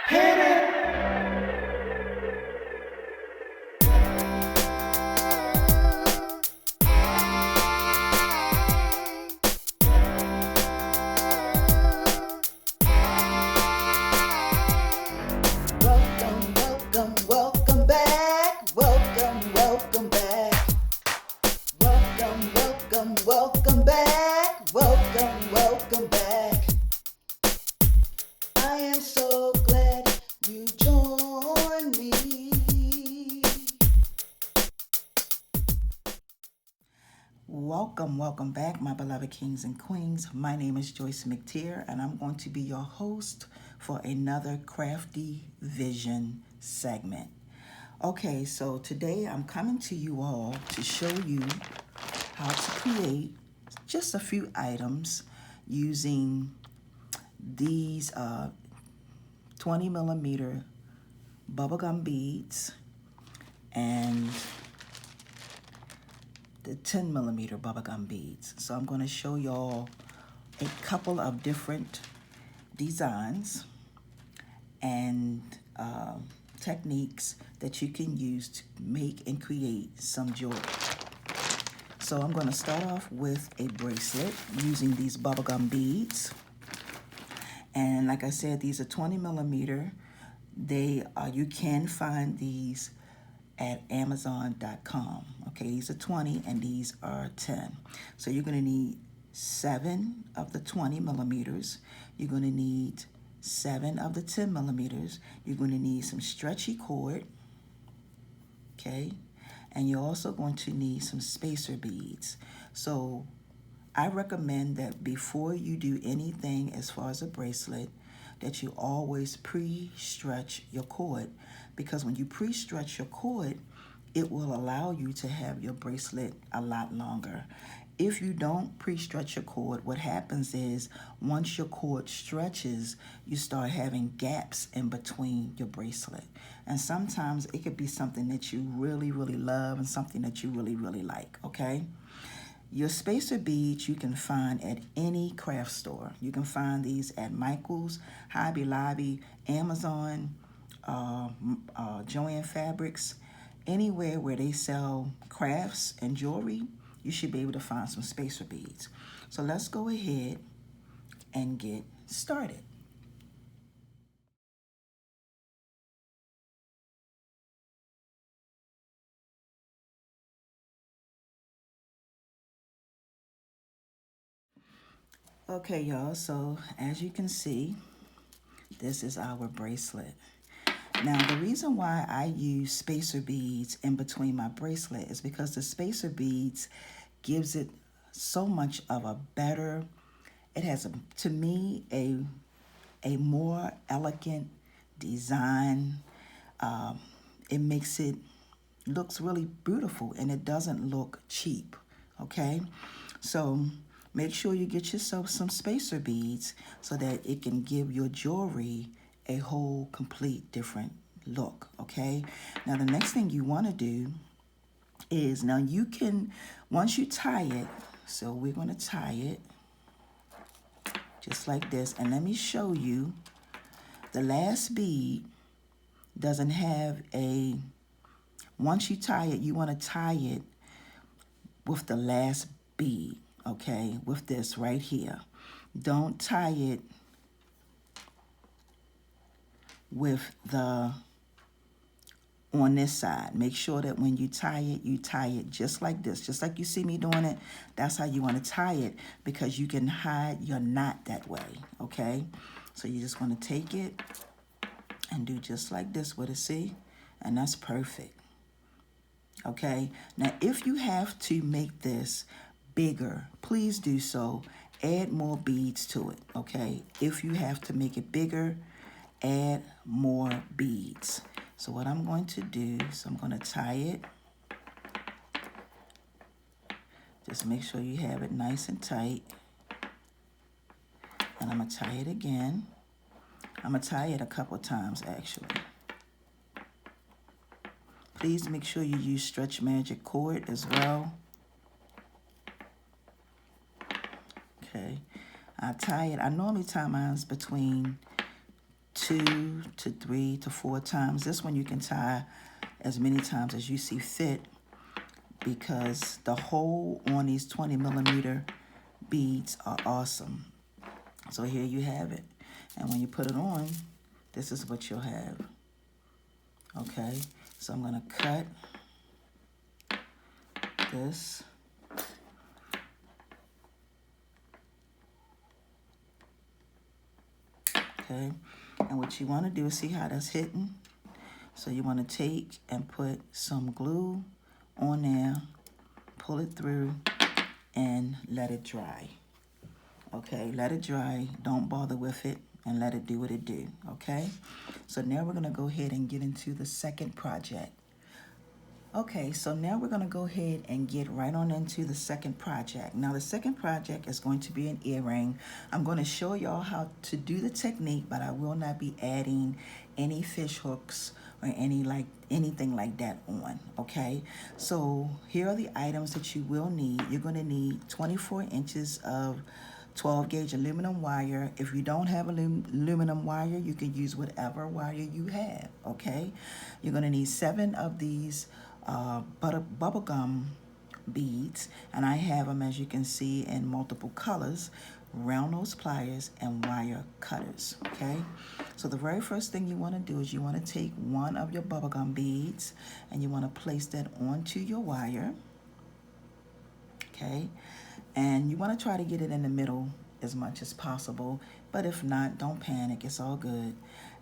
Hit it. Welcome, welcome, welcome back. Welcome, welcome back. Welcome, welcome, welcome back. Welcome, welcome back. I am so glad you joined me. Welcome back, my beloved kings and queens. My name is Joyce Mctier, and I'm going to be your host for another Crafty Vision segment. Okay, so today I'm coming to you all to show you how to create just a few items using these 20 millimeter bubblegum beads and the 10 millimeter bubblegum beads. So I'm going to show y'all a couple of different designs and techniques that you can use to make and create some jewelry. So I'm going to start off with a bracelet using these bubblegum beads. And like I said, these are 20 millimeter. You can find these at Amazon.com. Okay, these are 20 and these are 10. So you're going to need 7 of the 20 millimeters. You're going to need 7 of the 10 millimeters. You're going to need some stretchy cord. Okay, and you're also going to need some spacer beads. So I recommend that before you do anything as far as a bracelet, that you always pre-stretch your cord, because when you pre-stretch your cord, it will allow you to have your bracelet a lot longer. If you don't pre-stretch your cord, what happens is once your cord stretches, you start having gaps in between your bracelet. And sometimes it could be something that you really, really love and something that you really, really like, okay? Your spacer beads you can find at any craft store. You can find these at Michael's, Hobby Lobby, Amazon, Joann Fabrics. Anywhere where they sell crafts and jewelry, you should be able to find some spacer beads. So let's go ahead and get started. Okay, y'all, so as you can see, this is our bracelet. Now, the reason why I use spacer beads in between my bracelet is because the spacer beads gives it so much of a better, it has, to me, a more elegant design. It makes it looks really beautiful and it doesn't look cheap, okay? So make sure you get yourself some spacer beads so that it can give your jewelry a whole complete different look, okay? Now the next thing you want to do is, now you can, once you tie it, so we're going to tie it just like this, and let me show you, the last bead doesn't have a, once you tie it, you want to tie it with the last bead, okay, with this right here. Don't tie it with the, on this side. Make sure that when you tie it just like this, just like you see me doing it. That's how you want to tie it, because you can hide your knot that way, okay? So you just want to take it and do just like this with it, see? And that's perfect, okay? Now, if you have to make this bigger, please do so. Add more beads to it, okay? If you have to make it bigger, add more beads. So what I'm going to do is I'm going to tie it. Just make sure you have it nice and tight. And I'm going to tie it again. I'm going to tie it a couple times, actually. Please make sure you use Stretch Magic cord as well. Okay. I tie it, I normally tie mine between 2 to 3 to 4 times. This one you can tie as many times as you see fit, because the hole on these 20 millimeter beads are awesome. So here you have it. And when you put it on, this is what you'll have. Okay, so I'm gonna cut this. Okay, and what you wanna do is see how that's hitting. So you wanna take and put some glue on there, pull it through, and let it dry. Okay, let it dry, don't bother with it, and let it do what it do, okay? So now we're gonna go ahead and get into the second project. Okay, so now we're gonna go ahead and get right on into the second project. Now the second project is going to be an earring. I'm gonna show y'all how to do the technique, but I will not be adding any fish hooks or anything like that on, okay? So here are the items that you will need. You're gonna need 24 inches of 12 gauge aluminum wire. If you don't have aluminum wire, you can use whatever wire you have, okay? You're gonna need 7 of these bubblegum beads, and I have them, as you can see, in multiple colors, round nose pliers and wire cutters, okay? So the very first thing you want to do is you want to take one of your bubblegum beads and you want to place that onto your wire, okay? And you want to try to get it in the middle as much as possible, but if not, don't panic, it's all good.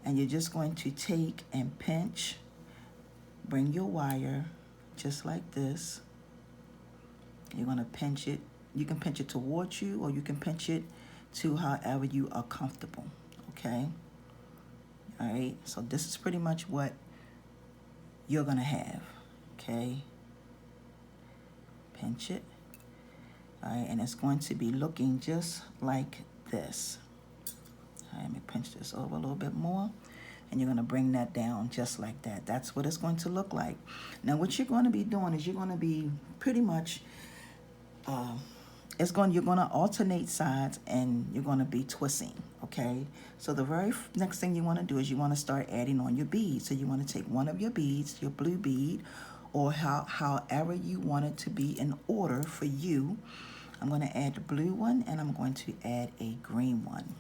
And you're just going to take and pinch, bring your wire just like this. You're going to pinch it. You can pinch it towards you, or you can pinch it to however you are comfortable, okay? All right, so this is pretty much what you're going to have, okay? Pinch it. All right, and it's going to be looking just like this. All right, let me pinch this over a little bit more. And you're going to bring that down just like that. That's what it's going to look like. Now, what you're going to be doing is you're going to be pretty much, you're going to alternate sides, and you're going to be twisting, okay? So the very next thing you want to do is you want to start adding on your beads. So you want to take one of your beads, your blue bead, or however you want it to be in order for you. I'm going to add the blue one, and I'm going to add a green one.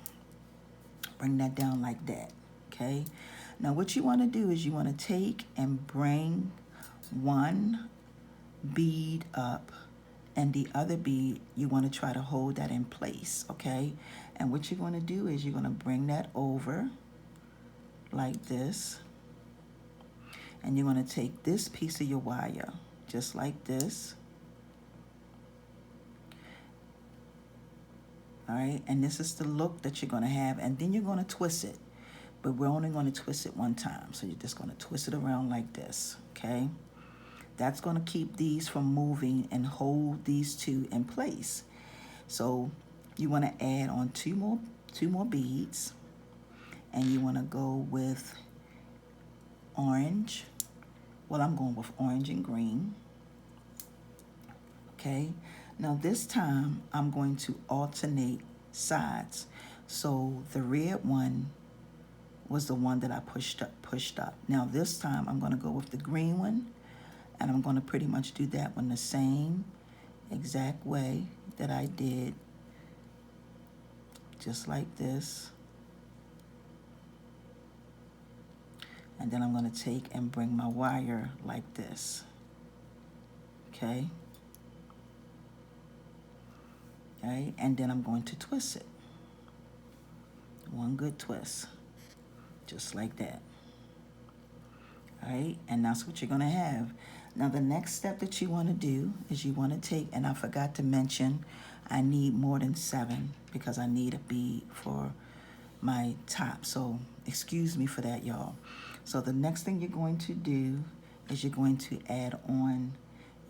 Bring that down like that. Okay, now what you want to do is you want to take and bring one bead up, and the other bead, you want to try to hold that in place, okay? And what you're going to do is you're going to bring that over like this, and you're going to take this piece of your wire, just like this. All right, and this is the look that you're going to have, and then you're going to twist it. But we're only going to twist it one time. So you're just going to twist it around like this, okay? That's going to keep these from moving and hold these two in place. So you want to add on two more beads, and you want to go with orange. Well, I'm going with orange and green, okay? Now this time I'm going to alternate sides. So the red one was the one that I pushed up. Now this time I'm going to go with the green one, and I'm going to pretty much do that one the same exact way that I did, just like this. And then I'm going to take and bring my wire like this, okay? All right, and then I'm going to twist it. One good twist. Just like that. All right, and that's what you're going to have. Now, the next step that you want to do is you want to take, and I forgot to mention, I need more than 7 because I need a bead for my top. So excuse me for that, y'all. So the next thing you're going to do is you're going to add on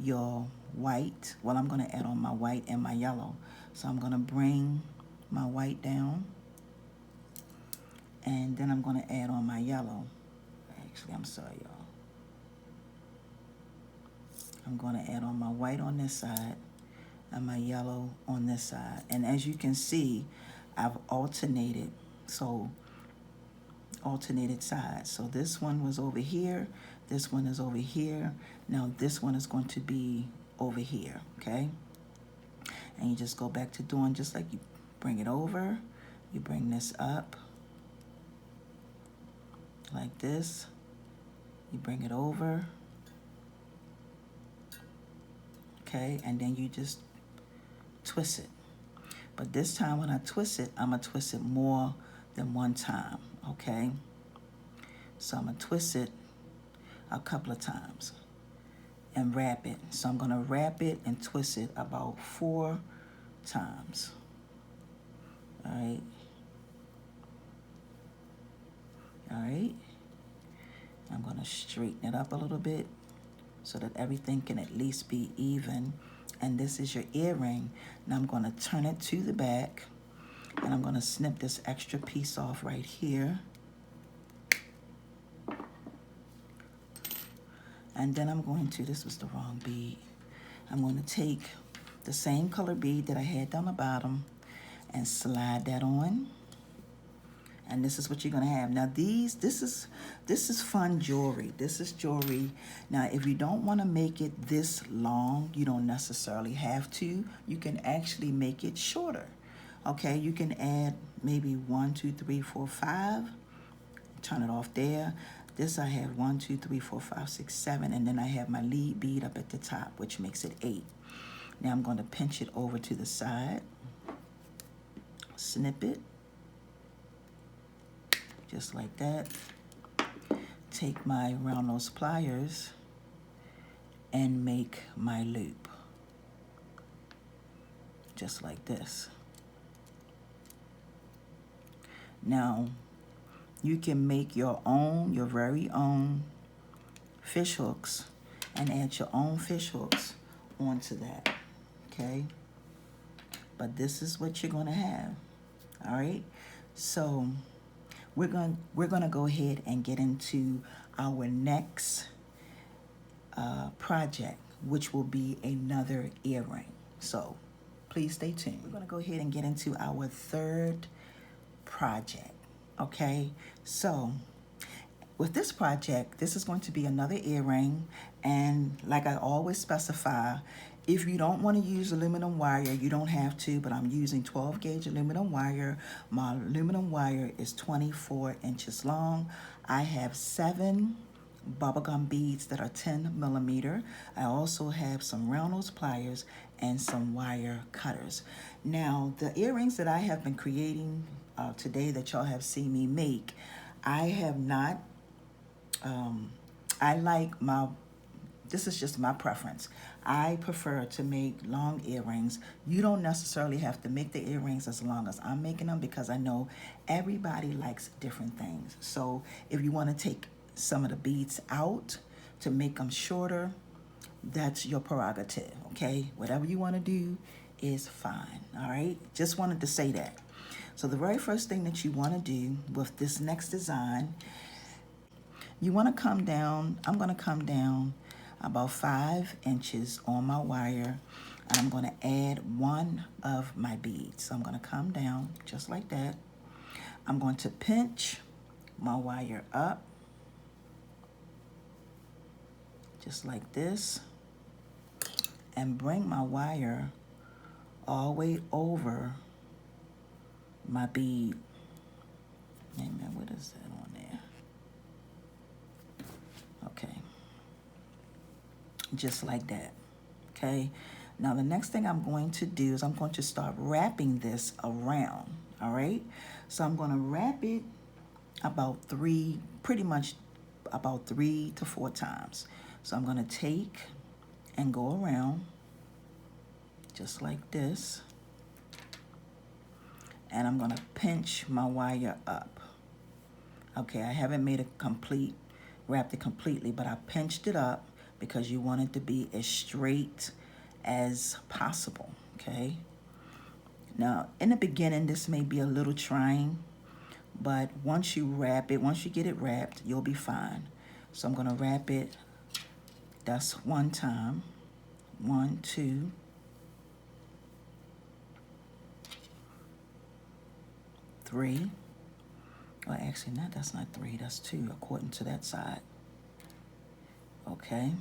your white. Well, I'm going to add on my white and my yellow. So I'm going to bring my white down, and then I'm going to add on my yellow. Actually, I'm sorry, y'all. I'm going to add on my white on this side and my yellow on this side. And as you can see, I've alternated. So alternated sides. So this one was over here, this one is over here. Now this one is going to be over here, okay? And you just go back to doing just like you bring it over, you bring this up like this, you bring it over, okay, and then you just twist it. But this time when I twist it, I'm gonna twist it more than one time, okay? So I'm gonna twist it a couple of times and wrap it. So I'm gonna wrap it and twist it about 4 times, all right? All right, I'm gonna straighten it up a little bit so that everything can at least be even. And this is your earring. Now I'm gonna turn it to the back and I'm gonna snip this extra piece off right here. And then I'm going to, this was the wrong bead. I'm gonna take the same color bead that I had down the bottom and slide that on. And this is what you're gonna have. Now this is fun jewelry. This is jewelry. Now if you don't wanna make it this long, you don't necessarily have to. You can actually make it shorter. Okay, you can add maybe 1, 2, 3, 4, 5. Turn it off there. This I have 1, 2, 3, 4, 5, 6, 7, and then I have my lead bead up at the top, which makes it 8. Now I'm gonna pinch it over to the side, snip it, just like that. Take my round nose pliers and make my loop, just like this. Now, you can make your very own fish hooks and add your own fish hooks onto that, okay? But this is what you're gonna have, all right? So, we're gonna go ahead and get into our next project, which will be another earring. So please stay tuned. We're gonna go ahead and get into our third project, okay? So with this project, this is going to be another earring, and like I always specify, if you don't want to use aluminum wire, you don't have to, but I'm using 12 gauge aluminum wire. My aluminum wire is 24 inches long. I have 7 bubblegum beads that are 10 millimeter. I also have some round nose pliers and some wire cutters. Now, the earrings that I have been creating today that y'all have seen me make, I have not, this is just my preference. I prefer to make long earrings. You don't necessarily have to make the earrings as long as I'm making them, because I know everybody likes different things. So if you want to take some of the beads out to make them shorter, that's your prerogative, okay? Whatever you want to do is fine, all right? Just wanted to say that. So the very first thing that you want to do with this next design, you want to come down, I'm going to come down about 5 inches on my wire, and I'm going to add one of my beads. So I'm going to come down just like that. I'm going to pinch my wire up just like this and bring my wire all the way over my bead. Wait a minute, what is that on there? Okay. Just like that, okay? Now the next thing I'm going to do is I'm going to start wrapping this around, all right? So I'm gonna wrap it about pretty much about 3 to 4 times. So I'm gonna take and go around just like this, and I'm gonna pinch my wire up. Okay, I haven't made wrapped it completely, but I pinched it up because you want it to be as straight as possible, okay? Now, in the beginning, this may be a little trying, but once you get it wrapped, you'll be fine. So I'm gonna wrap it, that's 1 time, 1, 2, 3, Well, actually, not, that's not 3, that's 2, according to that side. Okay,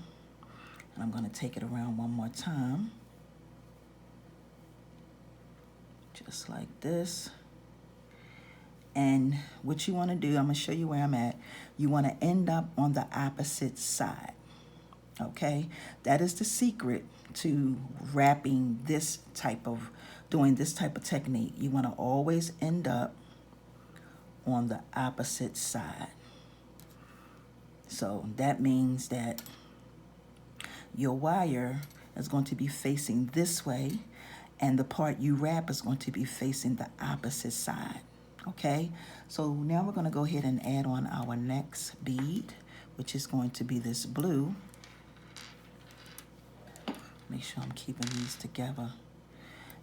and I'm gonna take it around one more time. Just like this. And what you wanna do, I'm gonna show you where I'm at. You wanna end up on the opposite side, okay? That is the secret to wrapping this type of, doing this type of technique. You wanna always end up on the opposite side. So that means that your wire is going to be facing this way, and the part you wrap is going to be facing the opposite side, okay? So now we're gonna go ahead and add on our next bead, which is going to be this blue. Make sure I'm keeping these together.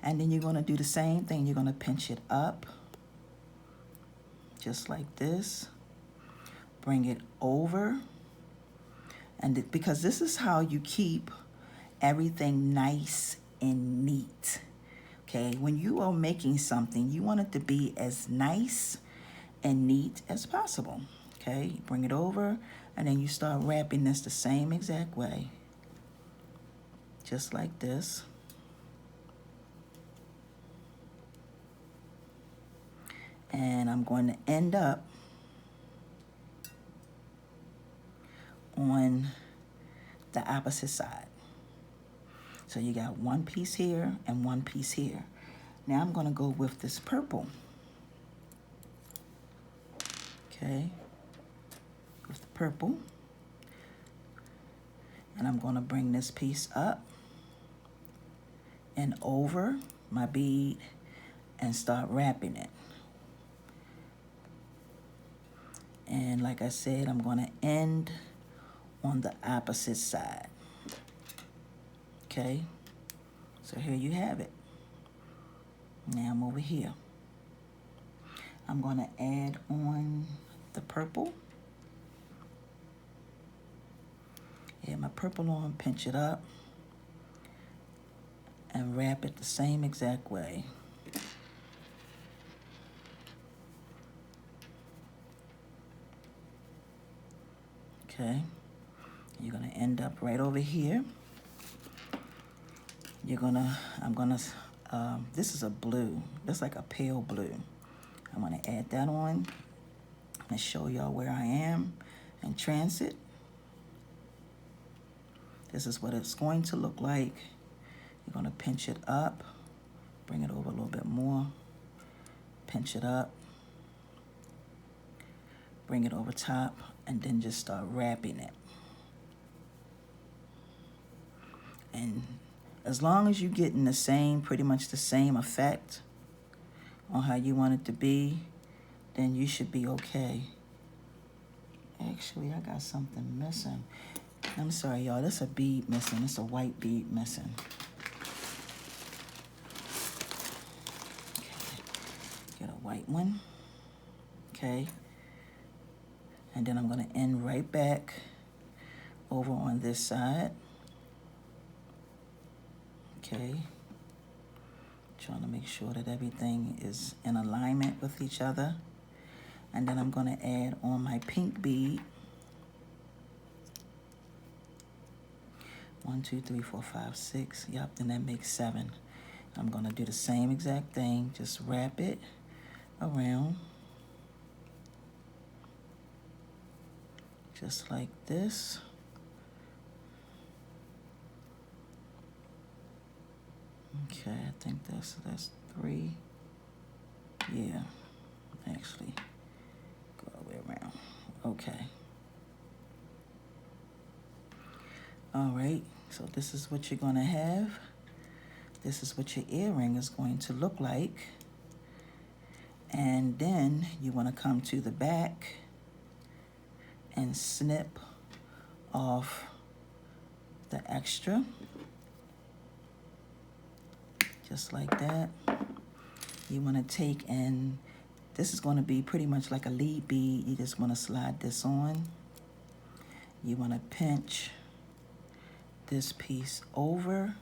And then you're gonna do the same thing. You're gonna pinch it up, just like this. Bring it over. And because this is how you keep everything nice and neat, okay? When you are making something, you want it to be as nice and neat as possible, okay? You bring it over, and then you start wrapping this the same exact way, just like this. And I'm going to end up on the opposite side. So you got one piece here and one piece here. Now I'm gonna go with this purple. Okay, with the purple. And I'm gonna bring this piece up and over my bead and start wrapping it. And like I said, I'm gonna end on the opposite side. Okay, so here you have it. Now I'm over here. I'm gonna add on the purple. Add my purple on, pinch it up, and wrap it the same exact way. Okay, you're gonna end up right over here. This is a blue. That's like a pale blue. I'm gonna add that on and show y'all where I am in transit. This is what it's going to look like. You're gonna pinch it up, bring it over a little bit more, pinch it up, bring it over top, and then just start wrapping it. And as long as you're getting the same, pretty much the same effect on how you want it to be, then you should be okay. Actually, I got something missing. I'm sorry, y'all. There's a bead missing. It's a white bead missing. Okay. Get a white one. Okay. And then I'm going to end right back over on this side. Okay. Trying to make sure that everything is in alignment with each other. And then I'm going to add on my pink bead. 1, 2, 3, 4, 5, 6. Yep, then that makes 7. I'm going to do the same exact thing. Just wrap it around. Just like this. Okay, I think that's 3. Yeah, actually, go all the way around. Okay. All right, so this is what you're gonna have. This is what your earring is going to look like. And then you wanna come to the back and snip off the extra. Just like that. You want to take, and this is going to be pretty much like a lead bead. You just want to slide this on. You want to pinch this piece over,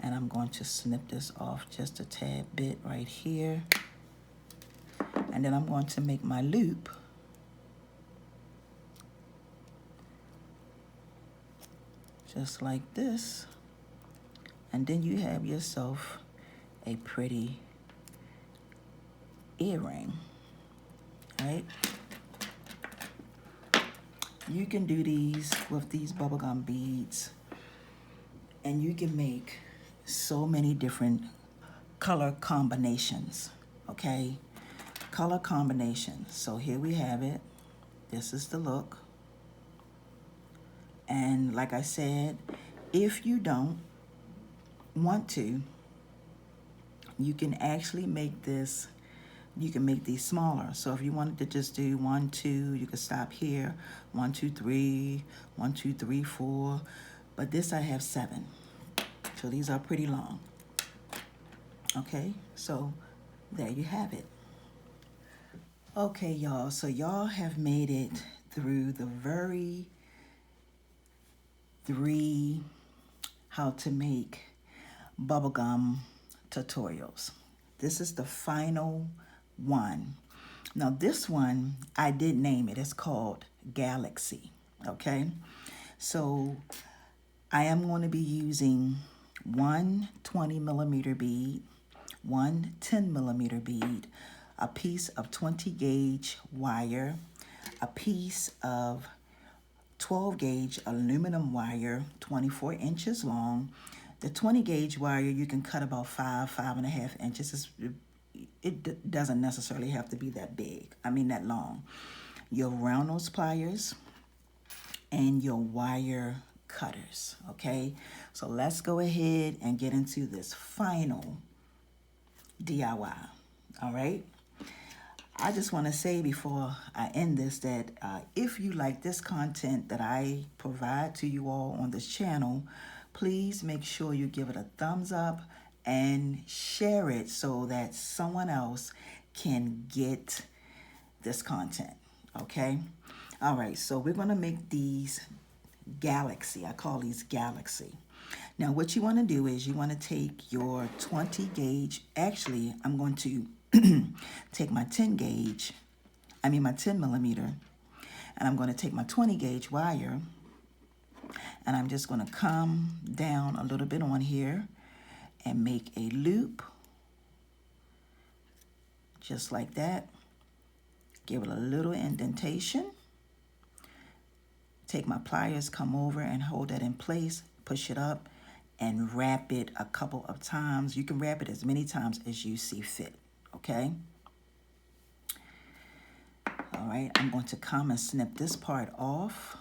and I'm going to snip this off just a tad bit right here. And then I'm going to make my loop. Just like this. And then you have yourself a pretty earring, right? You can do these with these bubblegum beads, and you can make so many different color combinations, okay? Color combinations. So here we have it. This is the look. And like I said, if you don't want to, you can actually make this, you can make these smaller. So if you wanted to just do 1, 2, you could stop here. 1, 2, 3, 1, 2, 3, 4. But this I have 7. So these are pretty long. Okay, so there you have it. Okay, y'all, so y'all have made it through the very 3 how to make bubblegum tutorials. This is the final one. Now this one, I did name it. It's called Galaxy, okay? So I am going to be using one 20mm bead, one 10mm bead, a piece of 20 gauge wire, a piece of 12 gauge aluminum wire, 24 inches long. The 20 gauge wire, you can cut about 5.5 inches. It doesn't necessarily have to be that big. I mean that long. Your round nose pliers and your wire cutters, okay? So let's go ahead and get into this final DIY, all right? I just want to say before I end this that if you like this content that I provide to you all on this channel, please make sure you give it a thumbs up and share it so that someone else can get this content, okay? All right, so we're going to make these Galaxy. I call these Galaxy. Now, what you want to do is you want to take your 20 gauge. Actually, I'm going to take my 10mm, and I'm going to take my 20 gauge wire, and I'm just going to come down a little bit on here and make a loop, just like that. Give it a little indentation. Take my pliers, come over and hold that in place, push it up, and wrap it a couple of times. You can wrap it as many times as you see fit, okay? All right, I'm going to come and snip this part off.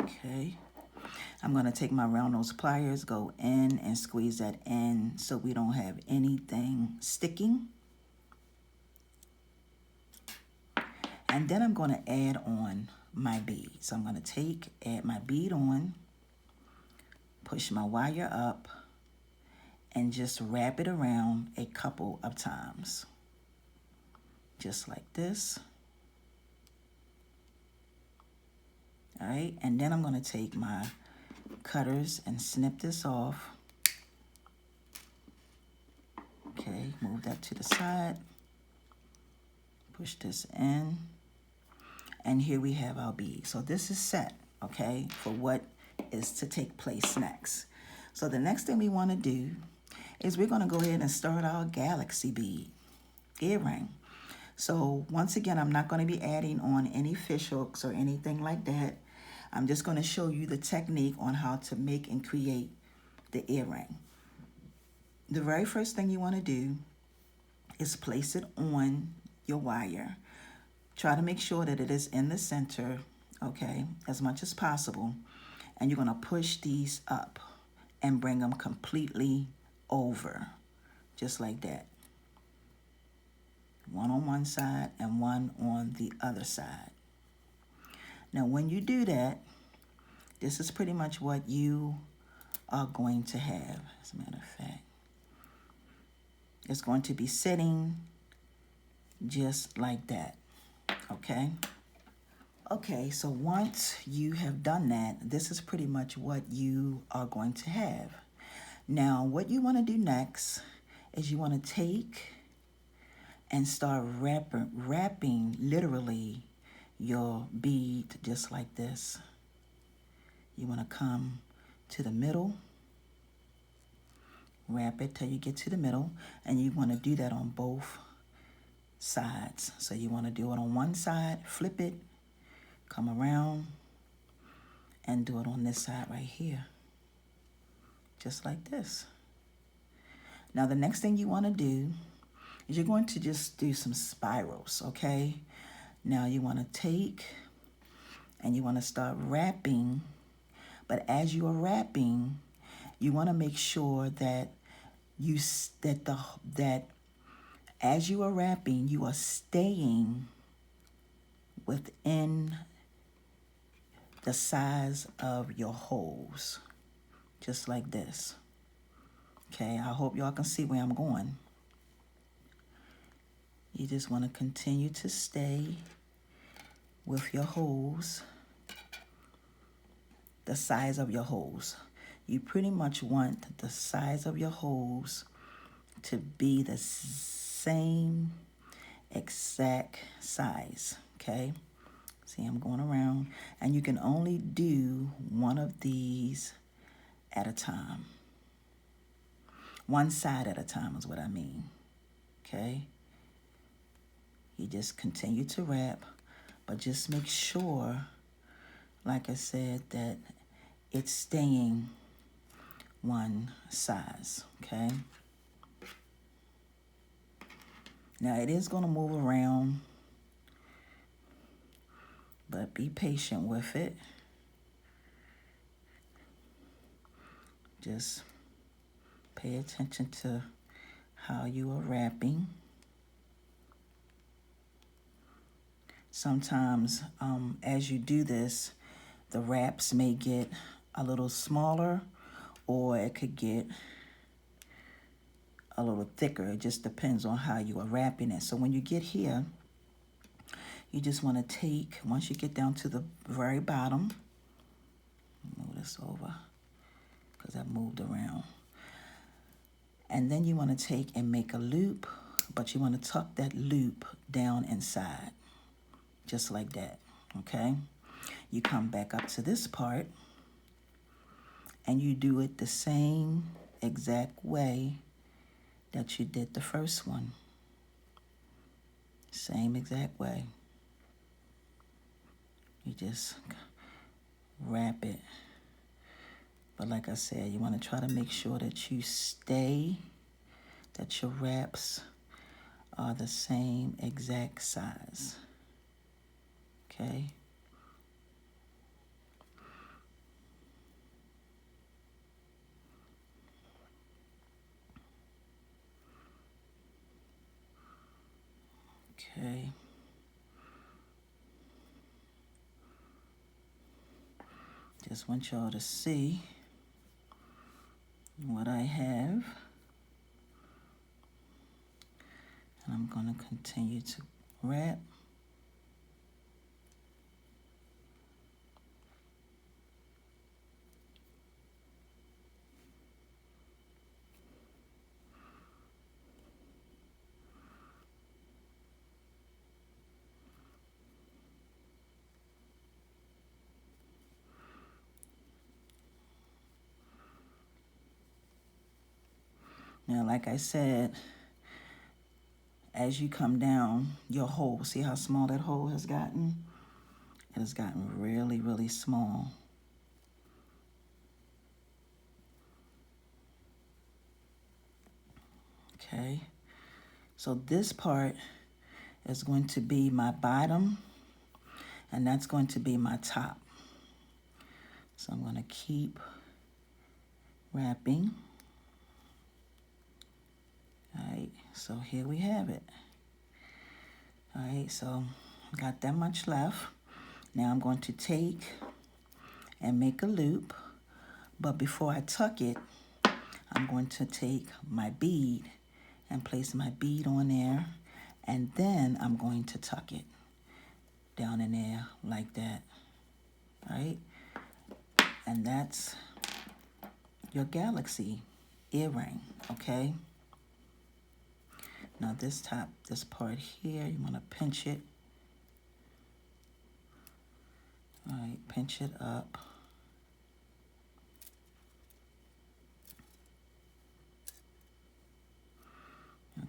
Okay. I'm going to take my round nose pliers, go in and squeeze that in so we don't have anything sticking. And then I'm going to add on my bead. So I'm going to add my bead on, push my wire up, and just wrap it around a couple of times. Just like this. All right, and then I'm going to take my cutters and snip this off. Okay, move that to the side. Push this in. And here we have our bead. So this is set, okay, for what is to take place next. So the next thing we want to do is we're going to go ahead and start our Galaxy bead earring. So once again, I'm not going to be adding on any fish hooks or anything like that. I'm just going to show you the technique on how to make and create the earring. The very first thing you want to do is place it on your wire. Try to make sure that it is in the center, okay, as much as possible. And you're going to push these up and bring them completely over, just like that. One on one side and one on the other side. Now, when you do that, this is pretty much what you are going to have. As a matter of fact, it's going to be sitting just like that, okay? Okay, so once you have done that, this is pretty much what you are going to have. Now, what you want to do next is you want to take and start wrapping literally your bead just like this. You want to come to the middle, wrap it till you get to the middle, and you want to do that on both sides. So you want to do it on one side, flip it, come around, and do it on this side right here, just like this. Now the next thing you want to do is you're going to just do some spirals, okay? Now you want to take and you want to start wrapping, but as you are wrapping, you want to make sure that as you are wrapping, you are staying within the size of your holes, just like this. Okay, I hope y'all can see where I'm going. You just want to continue to stay with your holes, the size of your holes. You pretty much want the size of your holes to be the same exact size, okay? See, I'm going around, and you can only do one of these at a time. One side at a time is what I mean, okay? You just continue to wrap, but just make sure, like I said, that it's staying one size, okay? Now it is going to move around, but be patient with it. Just pay attention to how you are wrapping. Sometimes as you do this, the wraps may get a little smaller, or it could get a little thicker. It just depends on how you are wrapping it. So when you get here, you just want to take, once you get down to the very bottom, move this over because I moved around. And then you want to take and make a loop, but you want to tuck that loop down inside, just like that, okay? You come back up to this part, and you do it the same exact way that you did the first one. Same exact way. You just wrap it. But like I said, you want to try to make sure that you stay, that your wraps are the same exact size. Okay? Okay. Just want y'all to see what I have. And I'm going to continue to wrap. Now, like I said, as you come down your hole, see how small that hole has gotten? It has gotten really, really small. Okay, so this part is going to be my bottom, and that's going to be my top. So I'm going to keep wrapping. All right, so here we have it. All right, so got that much left. Now I'm going to take and make a loop, but before I tuck it, I'm going to take my bead and place my bead on there, and then I'm going to tuck it down in there like that. All right, and that's your galaxy earring, okay? Now this part here, you want to pinch it. All right, pinch it up.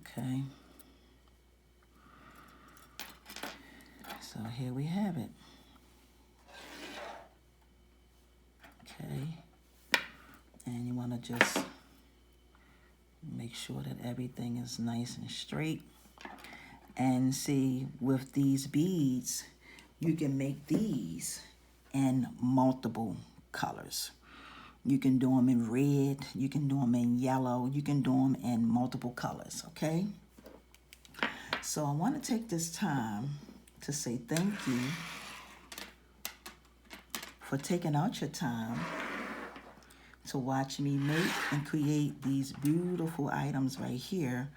Okay. So here we have it. Okay. And you want to just make sure that everything is nice and straight. And see, with these beads, you can make these in multiple colors. You can do them in red, you can do them in yellow, you can do them in multiple colors, okay? So I want to take this time to say thank you for taking out your time to watch me make and create these beautiful items right here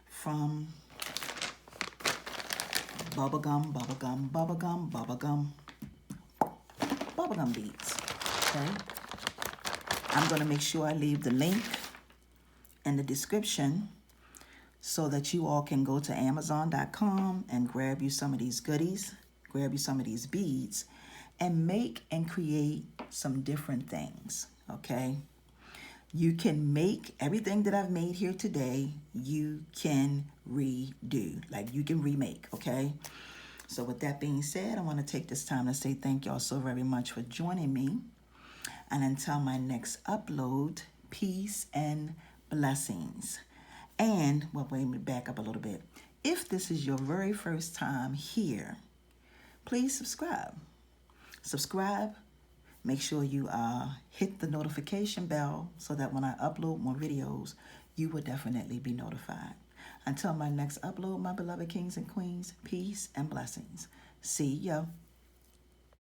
from bubblegum, bubblegum, bubblegum, bubblegum, bubblegum beads, okay? I'm going to make sure I leave the link in the description so that you all can go to Amazon.com and grab you some of these goodies, grab you some of these beads, and make and create some different things, okay? You can make everything that I've made here today, you can redo, like you can remake, okay? So with that being said, I want to take this time to say thank y'all so very much for joining me. And until my next upload, peace and blessings. And, well, wait, let me back up a little bit. If this is your very first time here, please subscribe. Subscribe. Make sure you hit the notification bell so that when I upload more videos, you will definitely be notified. Until my next upload, my beloved kings and queens, peace and blessings. See ya.